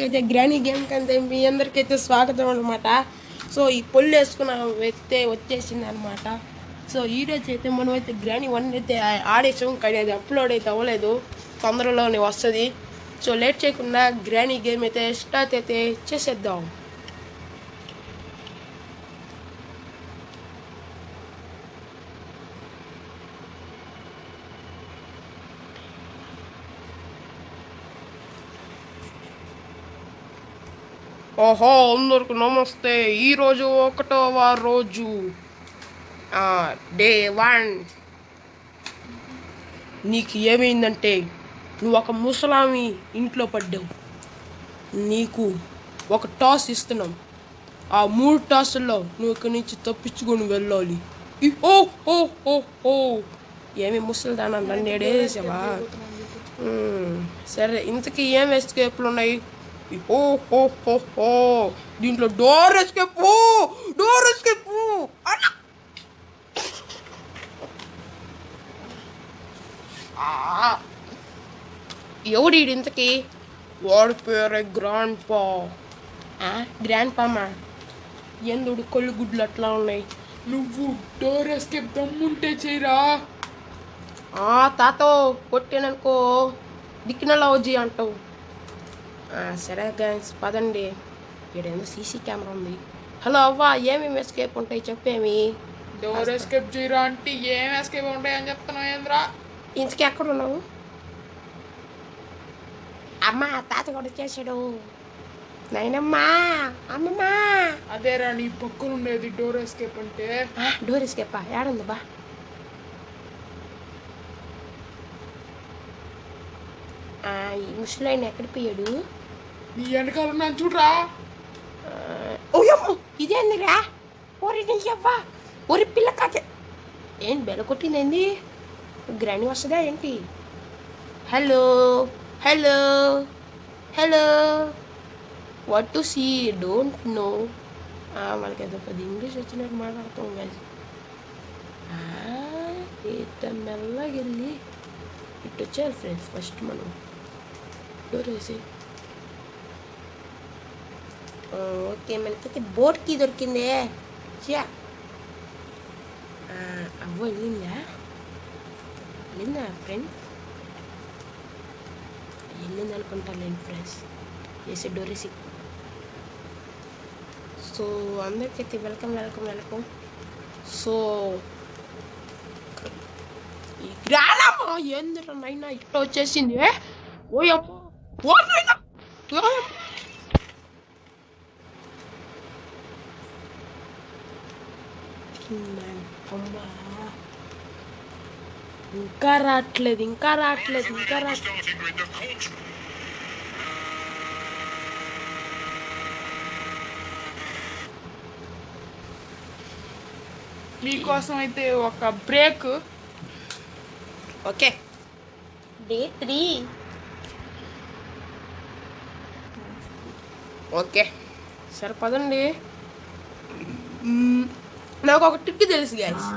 అయితే granny game కంటే మీ అందరికైతే స్వాగతం అనమాట. సో ఈ పొల్లు వేసుకున్న వ్యక్తి వచ్చేసింది అనమాట. సో ఈరోజు అయితే మనం అయితే గ్రానీ 1 అయితే ఆడేసాం, కానీ అది అప్లోడ్ అయితే అవ్వలేదు, తొందరలోనే వస్తుంది. సో లేట్ చేయకుండా గ్రానీ గేమ్ అయితే స్టార్ట్ అయితే చేసేద్దాం. ఓహో, అందరికి నమస్తే. ఈరోజు 1వ రోజు, డే 1. నీకు ఏమైందంటే నువ్వు ఒక ముసలామి ఇంట్లో పడ్డావు. నీకు ఒక టాస్ ఇస్తున్నాం. ఆ 3 టాసుల్లో నువ్వు ఇక్కడి నుంచి తప్పించుకొని వెళ్ళాలి. ఓ ఓ ఓ ఓ ఏమి ముసలిదానా నన్ను ఏడేసావా? సరే, ఇంతకీ ఏం ఎస్కేప్లు ఉన్నాయి? ఓ హో హో హో దీంట్లో డోర్ ఎస్కేప్ ఎవడు ఇంతకీ? వాడి పేరే గ్రాండ్ పామా. ఎందుడు కొళ్ళు గుడ్లు అట్లా ఉన్నాయి? నువ్వు డోర్ ఎస్కేప్ దమ్ముంటే చేయరా. తాతో కొట్టాననుకో దిక్కునలా వచ్చి అంటావు. సరే గైస్, పదండి. ఇక్కడేమో సీసీ కెమెరా ఉంది. హలో అవ్వ, ఏమేమి ఎస్కేప్ ఉంటాయి చెప్పేమి? డోర్ ఎస్కేప్ చేయరా అంటే ఏం ఎస్కేప్ ఉంటాయి అని చెప్తున్నావు ఏంద్రా? ఇంతకీ ఎక్కడ ఉన్నావు? అమ్మ, తాత కూడా చేశాడు. నాయనమ్మా, అమ్మమ్మా. అదేరా నీ పక్కన ఉండేది డోర్ ఎస్కేప్ అంటే. డోర్ ఎస్కేపా? ఏడుంది బా? ఈ ముసలాయన ఎక్కడ పోయాడు? నీ వెనకాల ఉన్నాను చూడరా. ఓయమ్మో, ఇదేందిరా? ఓరి నీ అవ్వా, ఓరి పిల్ల కాకే. ఏం బెల కొట్టిందండి? గ్రాని వస్తుందా ఏంటి? Hello hello hello, what to see? Don't know. వాళ్ళకి ఏదో పెద్ద ఇంగ్లీష్ వచ్చినట్టు మాట్లాడుతాం కదా. ఇట్ట మెల్లగా వెళ్ళి ఇటు వచ్చారు ఫ్రెండ్స్. ఫస్ట్ మనం డోర్ వేసి, ఓకే, మనకైతే బోర్డ్కి దొరికిందే. చా అవ్వ వెళ్ళిందా ఫ్రెండ్స్? వెళ్ళింది అనుకుంటానులేండి ఫ్రెండ్స్. వేసి డోర్ వేసి. సో అందరికైతే వెల్కమ్. సో ఈ గ్రానమ్మ ఏందిరా నైనా ఇట్లా వచ్చేసింది? ఓయమ్మో, ఓ నైనా, ఇంకా రావట్లేదు. మీకోసం అయితే ఒక బ్రేక్. Okay, day 3. ఓకే సరే పదండి. నాకు ఒక ట్రిక్ తెలుసు గైస్.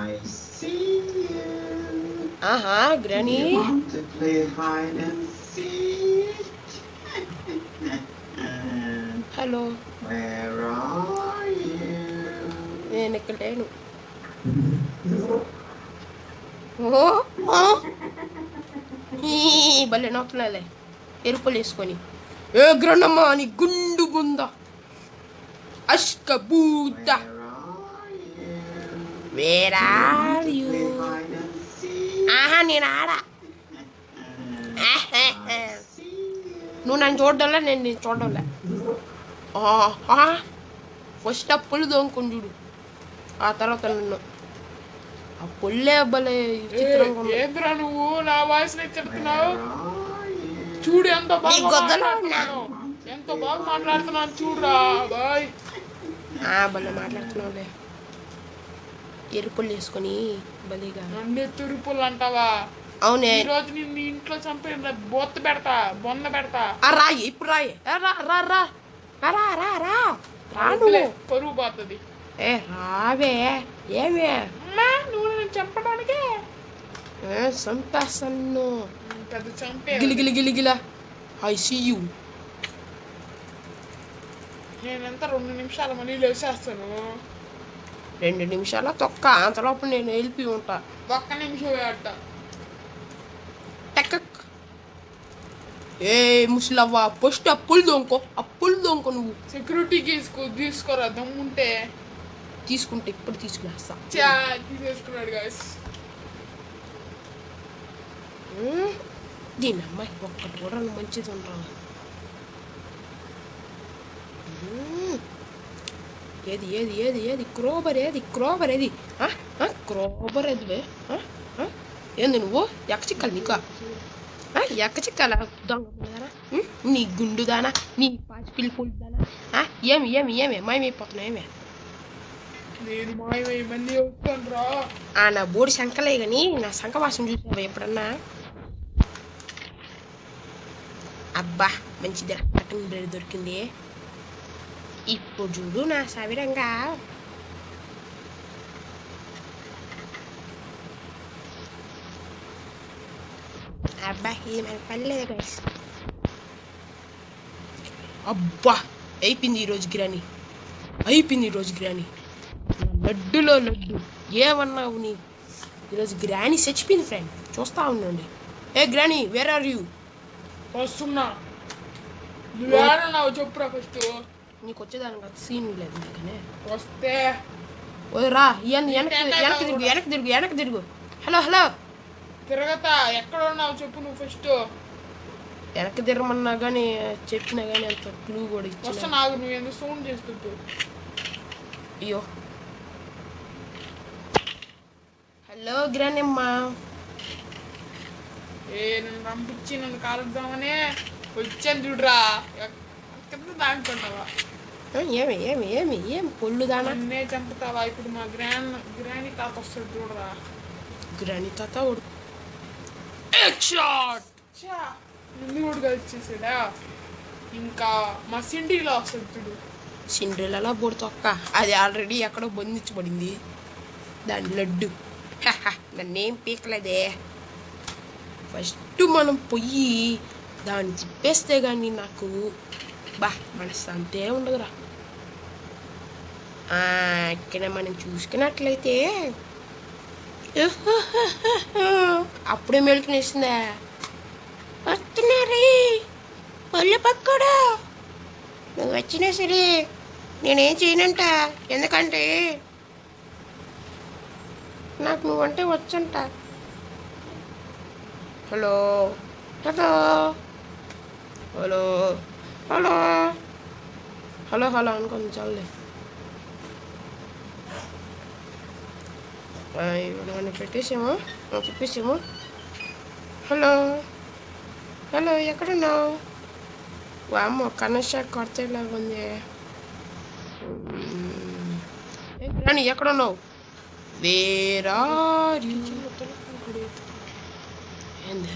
గ్రానీ, హలో, నేను ఇక్కడ లేను. భలే నొక్కునాలే ఎరుపులు వేసుకొని. ఏ గ్రహణమ్మ నీ గుండు బుందా అష్కబూత, వేర్ ఆర్ యు? నేను ఆడా. నువ్వు నన్ను చూడడంలా, నేను నేను చూడడంలే. ఫస్ట్ ఆ పుల్లు దొంగకుని చూడు, ఆ తర్వాత నిన్ను. ఆ పుల్లే అబ్బలే ఏంద్రా నువ్వు నా వాయిస్ చెప్తున్నావు? చూడు ఎంత బాగా మాట్లాడుతున్నాను చూడరా బాయ్. భలే మాట్లాడుతున్నావులే, ఎరుపులు వేసుకొని భలేగా. నన్ను తురుపులు అంటావా? అవునే, ఈ రోజు నిన్ను ఇంట్లో చంపి బొంద పెడతా. రాయి ఇప్పుడు, రాయి. పరువు పోతుంది. రావే. ఏమే నువ్వు నన్ను చంపడానికి? చంపేస్తాను. పెద్ద చంపే. గిలిగిల ఐ సీ యూ. నేనంత 2 నిమిషాల మనీ లేచేస్తాను. 2 నిమిషాల తొక్క అంతలోపు నేను వెళ్ళి ఉంటా. 1 నిమిషం అట్ట. టెక్కక్. ఏ ముసలవ్వ ఫస్ట్ అప్పులు దొంగ నువ్వు. సెక్యూరిటీ తీసుకోరా దమ్ముంటే. తీసుకుంటే ఇప్పుడు తీసుకునేస్తా. తీసేసుకున్నాడు గాయస్. దీని అమ్మాయి ఒక్కటి కూడా మంచిది ఉంటాను. ఏది ఏది ఏది ఏది క్రోబర్ ఏది క్రోబర్ ఏది క్రోబర్ ఏది బే ఏంది నువ్వు ఎక్కచిక్కలు నీకు ఎక్కచిక్కల దొంగ నీ గుండుదానా నీ పాచి పిల్లిపోదానా ఏమి ఏమి ఏమి మాయమైపోతున్నా ఏమే నేను మాయమని వస్తాను రా. నా బోడి శంకలే కానీ నా శంఖ వాసన చూసావా ఎప్పుడన్నా? అబ్బా మంచిది కటింగ్ బ్లేడ్ దొరికింది. ఇప్పుడు చూడు నా సవిరంగా. అబ్బా ఇది మనకు పనిలేదు గైస్. అబ్బా అయిపోయింది ఈరోజు గ్రాని. లడ్డులో లడ్డు ఏమన్నావు నీ? ఈరోజు గ్రాని చచ్చిపోయింది ఫ్రెండ్. చూస్తా ఉండండి. ఏ గ్రాని వేర్ ఆర్ యూ? వస్తున్నా. నువ్వేడన్నావు చెప్పురా ఫస్ట్. నీకు వచ్చేదానికి సీన్ లేదు అందుకనే. వస్తే రా వెనక్కి తిరుగు. హలో తిరగతా. ఎక్కడ ఉన్నావు చెప్పు నువ్వు ఫస్ట్. వెనక్కి తిరగమన్నా కానీ చెప్పినా కానీ అంత క్లూ కూడా ఇచ్చి. వస్తా నాకు. నువ్వు ఎందుకు సౌండ్ చేస్తుంటూ? అయ్యో హలో గ్రానమ్మా. నన్ను పంపించి నన్ను కాలుద్దామనే వచ్చాను చూడరా. ఎక్కడ దాటుకుంటావా? ఏమి ఏమి ఏమి ఏమి పొల్లు దానా నన్నే చంపుతావా? ఇప్పుడు మా గ్రాని తాత వస్తాడు చూడరా. గ్రాని తాత ముందు కూడా వచ్చేసాడా. ఇంకా మా సిండిలో వస్తాడు చూడు. సిండ్రెలా బోడి తొక్క అది ఆల్రెడీ ఎక్కడో బంధించబడింది. దాని లడ్డు నన్నేం పీకలేదే. ఫస్ట్ మనం పొయ్యి దాన్ని తిప్పేస్తే కానీ నాకు మనశ్శాంతే ఉండదురా. ఇక్కడ మనం చూసుకున్నట్లయితే అప్పుడే మెలుకునేసిందా. వస్తున్నారే పళ్ళు పక్కడు. నువ్వు వచ్చినా సరే నేనేం చేయనంట. ఎందుకంటే నాకు నువ్వంటే వచ్చంట. Hello hello hello hello hello hello అనుకోండి చాలే. మనం పెట్టేసాము చెప్పేసాము. హలో హలో ఎక్కడున్నావు? వామ్మో కనెక్షన్ కొడతేలాగా ఉంది. రాని ఎక్కడున్నావు? వేరా ఏంది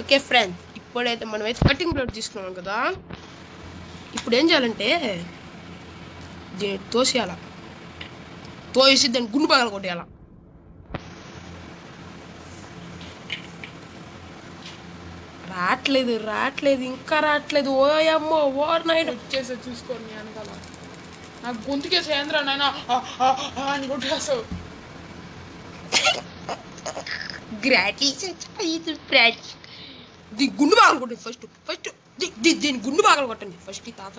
ఓకే ఫ్రెండ్, ఇప్పుడైతే మనమైతే కటింగ్ బ్లేడ్ తీసుకున్నాం కదా. ఇప్పుడు ఏం చేయాలంటే దీన్ని తోసేయాల. తోసి దాన్ని గుండు పగల కొట్టేయాల. రావట్లేదు ఇంకా రావట్లేదు. ఓయమ్మో ఓర్ నైట్ వచ్చేసా చూసుకోండి వెనకాల. నాకు గొంతుకే సేంద్ర నాయన అని కొట్టేస్తావు. గుండు బాగలు కొట్టండి ఫస్ట్ దీన్ని గుండు బాగలు కొట్టండి ఫస్ట్. ఈ తాత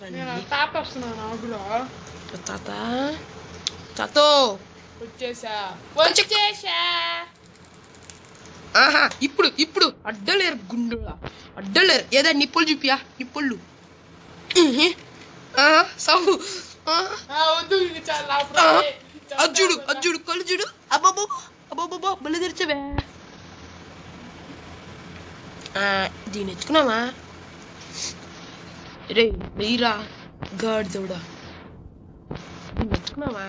తాత వస్తున్నాను ఆగులో. తాతో వచ్చేసా. ఇప్పుడు అడ్డలేరు గుండు అడ్డలేరు. ఏదా నిప్పులు చూపియా నిప్పుళ్ళు సాగు అజ్జుడు కళ్ళు చూడు. అబ్బాబా బలి తెరిచవే. దీన్ని ఎత్తుకున్నావా? రే వెయ్యిరా గాడి దౌడా. దీన్ని ఎత్తుకున్నావా?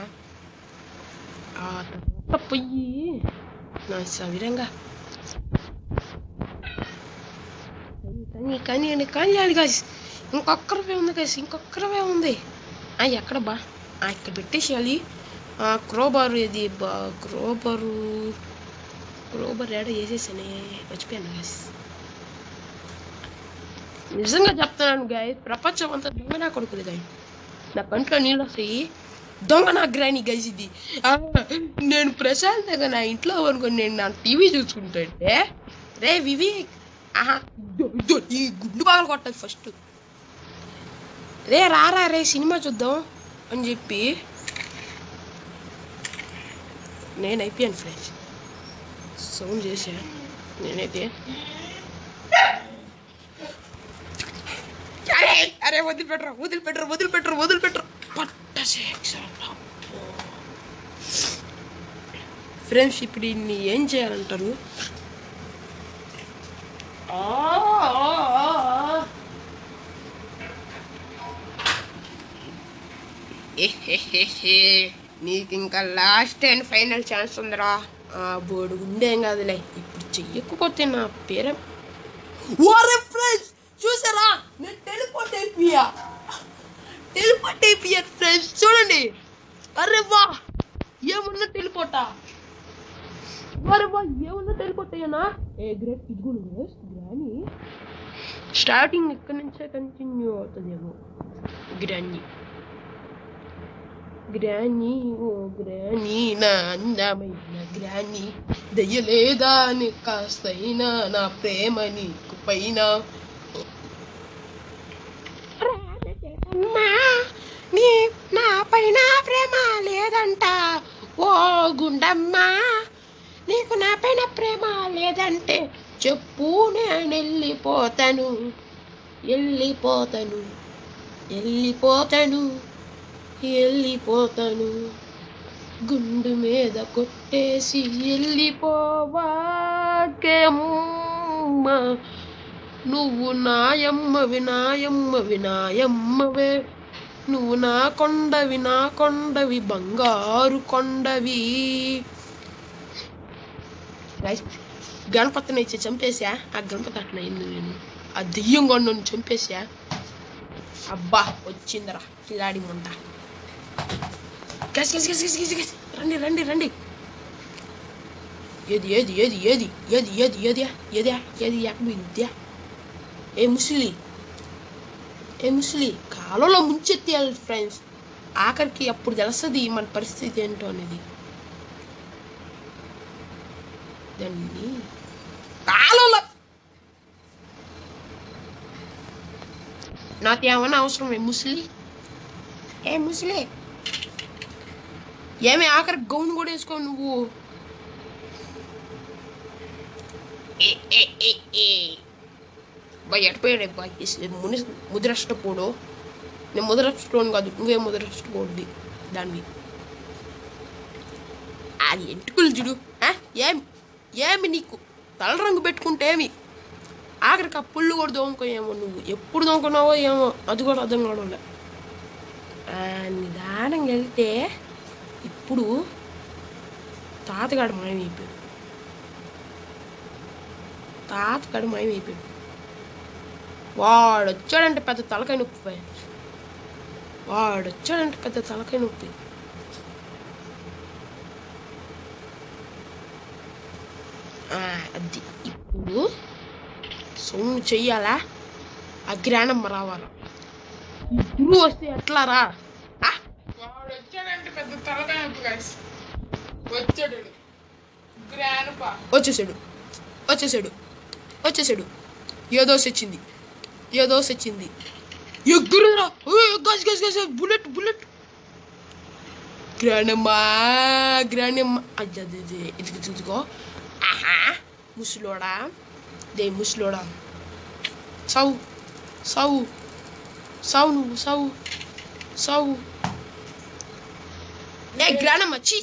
పొయ్యి నా సవిరంగా కానీ కాదు గాయస్. ఇంకొక్కరవే ఉంది గాయస్, ఇంకొక్కరవే ఉంది. ఎక్కడ బా ఇక్కడ పెట్టేసేయాలి. క్రోబారు ఇది క్రోబర్ ఏడ వేసేసానే, మర్చిపోయాను గైస్. నిజంగా చెప్తున్నాను గైస్, ప్రపంచం అంతా దొంగ నా కొడుకుది గైస్. నా కంట్లో నీళ్ళు వస్తాయి, దొంగ నా గ్రాని గైస్ ఇది. నేను ప్రశాంతంగా నా ఇంట్లో అనుకుని నేను నా టీవీ చూసుకుంటుంటే రే వివేక్ ఈ గుడ్డు బాగా కొట్టదు ఫస్ట్. రే రారా రే సినిమా చూద్దాం అని చెప్పి నేను అయిపోయాను ఫ్రెండ్స్. సౌండ్ చేసా నేనైతే. అరే వదిలిపెట్టరు ఫ్రెండ్స్. ఇప్పుడు ఇన్ని ఏం చేయాలంటారు? నీకు ఇంకా లాస్ట్ అండ్ ఫైనల్ ఛాన్స్ ఉందిరా. బోర్డు ఉండేం కాదులే, ఇప్పుడు చెయ్యకపోతే నా పేరే ఫ్రెండ్స్. చూసారా, నేను టెలిపోర్ట్ అయిపోయా ఫ్రెండ్స్. చూడండి, అరే వా ఏమన్నా టెలిపోర్టా, ఏమన్నా టెలిపోర్ట్ అయ్యానా? గ్రేట్. ఇదిగో గ్రాని స్టార్టింగ్ ఇక్కడ నుంచే కంటిన్యూ అవుతుందేమో. గ్రాని ఓ గ్రాని, నా అందమైన గ్రాని, దయ్యలేదా నీ కాస్తైనా నా ప్రేమ నీకు పైన. నీ నా పైన ప్రేమ లేదంట ఓ గుండమ్మా, నీకు నా పైన ప్రేమ లేదంటే చెప్పు, నేను వెళ్ళిపోతాను గుండు మీద కొట్టేసి వెళ్ళిపోవాకేమ్మా. నువ్వు నాయమ్మవే, నువ్వు నా కొండవి బంగారు కొండవి. గణపతిని ఇచ్చి చంపేశా. ఆ గణపతి అట్లా అయింది, నేను ఆ దెయ్యం కొండను చంపేశా. అబ్బా వచ్చిందిరా కిలాడి ముంట. రండి. ఏది ఏ ముసలి కాలంలో ముంచెత్తేయాలి ఫ్రెండ్స్. ఆఖరికి అప్పుడు తెలుస్తుంది మన పరిస్థితి ఏంటో అనేది. దాన్ని కాలంలో నాకేమన్నా అవసరం? ఏ ముసలి ఏమి ఆఖరి గౌన్ కూడా వేసుకో నువ్వు. ఎడిపోయాడు ముద్రష్టపోడు. నేను ముద్రష్టోను కాదు, నువ్వే ముద్రష్టపోడుది దాన్ని. అది ఎంటుకులు చూడు. ఏమి నీకు తల రంగు పెట్టుకుంటే ఏమి? ఆఖరికి ఆ పుల్లు కూడా దోముకోయేమో. నువ్వు ఎప్పుడు దోముకున్నావో ఏమో, అది కూడా అర్థం కావడం. నిదానంగా వెళ్తే ఇప్పుడు తాతగాడు మాయమైపోయాడు. వాడు వచ్చాడంటే పెద్ద తలకాయ నొప్పి. అది ఇప్పుడు సౌండ్ చెయ్యాలా? అజ్ఞానం రావాలా? గురువు వస్తే ఎట్లా రా? వచ్చేసాడు. ఏదో వచ్చింది. ఎగ్గురురా, బుల్లెట్. గ్రానమ్మా ఇదిగో. ఆహా ముసలోడా సావు నువ్వు. గ్రానమ్మ చీ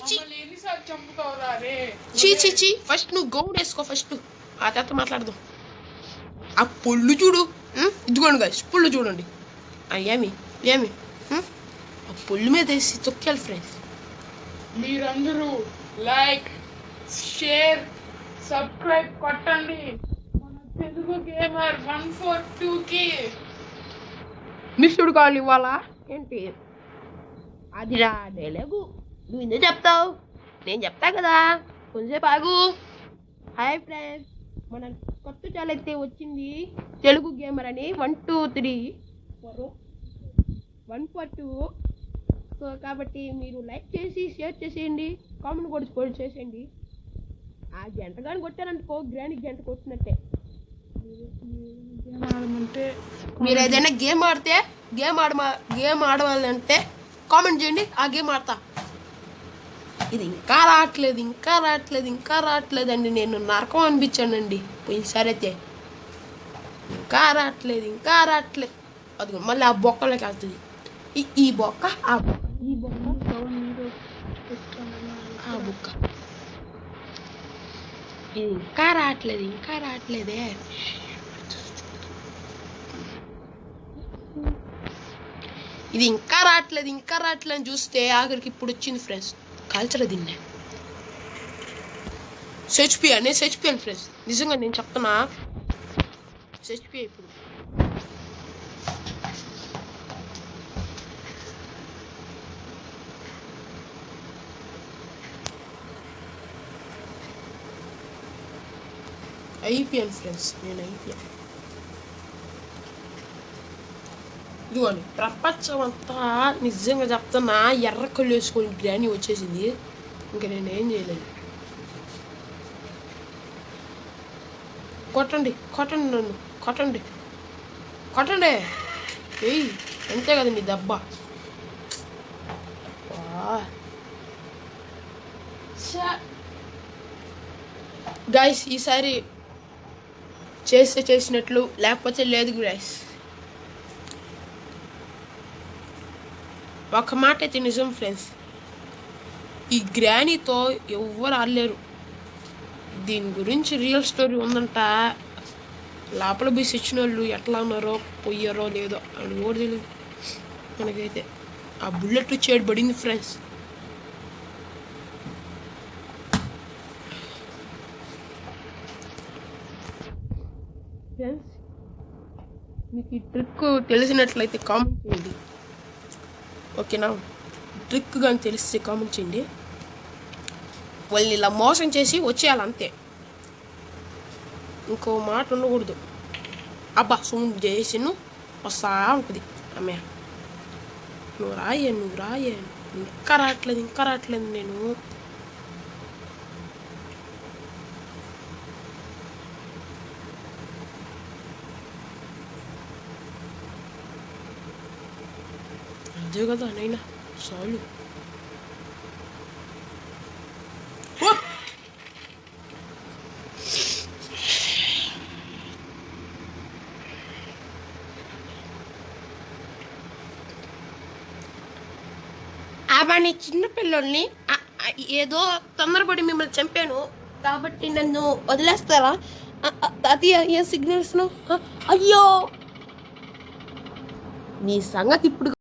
ఫస్ట్ నువ్వు గౌన్ వేసుకో ఫస్ట్, ఆ తర్వాత మాట్లాడదాం. ఆ పొల్లు చూడు. ఇదిగోండి గాయస్, పొల్లు చూడండి. ఏమి ఆ పొల్లు మీద వేసి తొక్కాలి ఫ్రెండ్స్. మీరందరూ లైక్, షేర్, సబ్స్క్రైబ్ కొట్టండి. మన తెలుగు గేమర్ 142కి మిస్డ్ కాల్ ఇవ్వాలా ఏంటి? అది రా డైలాగు. నువ్వు ఎందుకు చెప్తావు? నేను చెప్తా కదా, కొంచెంసేపు ఆగు. హాయ్ ఫ్రెండ్స్, మన కొత్త ఛానల్ అయితే వచ్చింది, తెలుగు గేమర్ అని 1 2 3 1 4 2. సో కాబట్టి మీరు లైక్ చేసి షేర్ చేసేయండి, కామెంట్ కూడా చేసేయండి. ఆ గంట కానీ కొట్టారనుకో గ్రాండ్ గంట కొట్టినట్టే. ఆడమంటే మీరు ఏదైనా గేమ్ ఆడితే గేమ్ ఆడవాలంటే కామెంట్ చేయండి, ఆ గేమ్ ఆడతా. ఇది ఇంకా రావట్లేదండి. నేను నరకం అనిపించానండి పోయినసారి అయితే. ఇంకా రావట్లేదు. అది మళ్ళీ ఆ బొక్కలోకి వెళ్తుంది. ఈ బొక్క ఆ బొక్క ఆ బొక్క. ఇది ఇంకా రావట్లేదే. ఇది ఇంకా రావట్లేదు అని చూస్తే ఆఖరికి ఇప్పుడు వచ్చింది ఫ్రెండ్స్. కల్చర్ దీన్నే సెచ్పిఎన్ ఫ్రెండ్స్. నిజంగా నేను చెప్తున్నా, సెచ్పిఐ ఇప్పుడు. ఐపీఎల్ ఫ్రెండ్స్, నేను ఐపీఎల్. ఇదిగోండి ప్రపంచం అంతా నిజంగా చెప్తున్నా ఎర్ర కళ్ళు వేసుకొని గ్రాని వచ్చేసింది. ఇంకా నేనేం చేయలేదు. కొట్టండి నన్ను కొట్టండి. ఏయ్ అంతే కదండి దెబ్బ. గైస్ ఈసారి చేసినట్లు, లేకపోతే లేదు గైస్. ఒక మాట అయితే నిజం ఫ్రెండ్స్, ఈ గ్రానీతో ఎవ్వరు ఆడలేరు. దీని గురించి రియల్ స్టోరీ ఉందంట. లోపల బీసి ఇచ్చిన వాళ్ళు ఎట్లా ఉన్నారో పోయారో లేదో అని కూడా తెలియదు మనకైతే. ఆ బుల్లెట్ చేడు పడింది ఫ్రెండ్స్. మీకు ఈ ట్రిక్ తెలిసినట్లయితే కామెంట్ చేయండి, ఓకేనా? ట్రిక్ కానీ తెలిస్తే కామెంట్ చేయండి. వాళ్ళని ఇలా మోసం చేసి వచ్చేయాలంతే, ఇంకో మాట ఉండకూడదు. అబ్బా సౌండ్ చేసి వస్తా ఉంటుంది అమ్మే. నువ్వు రాయే ఇంకా రావట్లేదు నేను. అదే కదా నైనా చాలు. అవన్నీ చిన్నపిల్లల్ని ఏదో తొందరపడి మిమ్మల్ని చంపాను కాబట్టి నన్ను వదిలేస్తారా? అది ఏ సిగ్నల్స్ను? అయ్యో నీ సంగతి ఇప్పుడు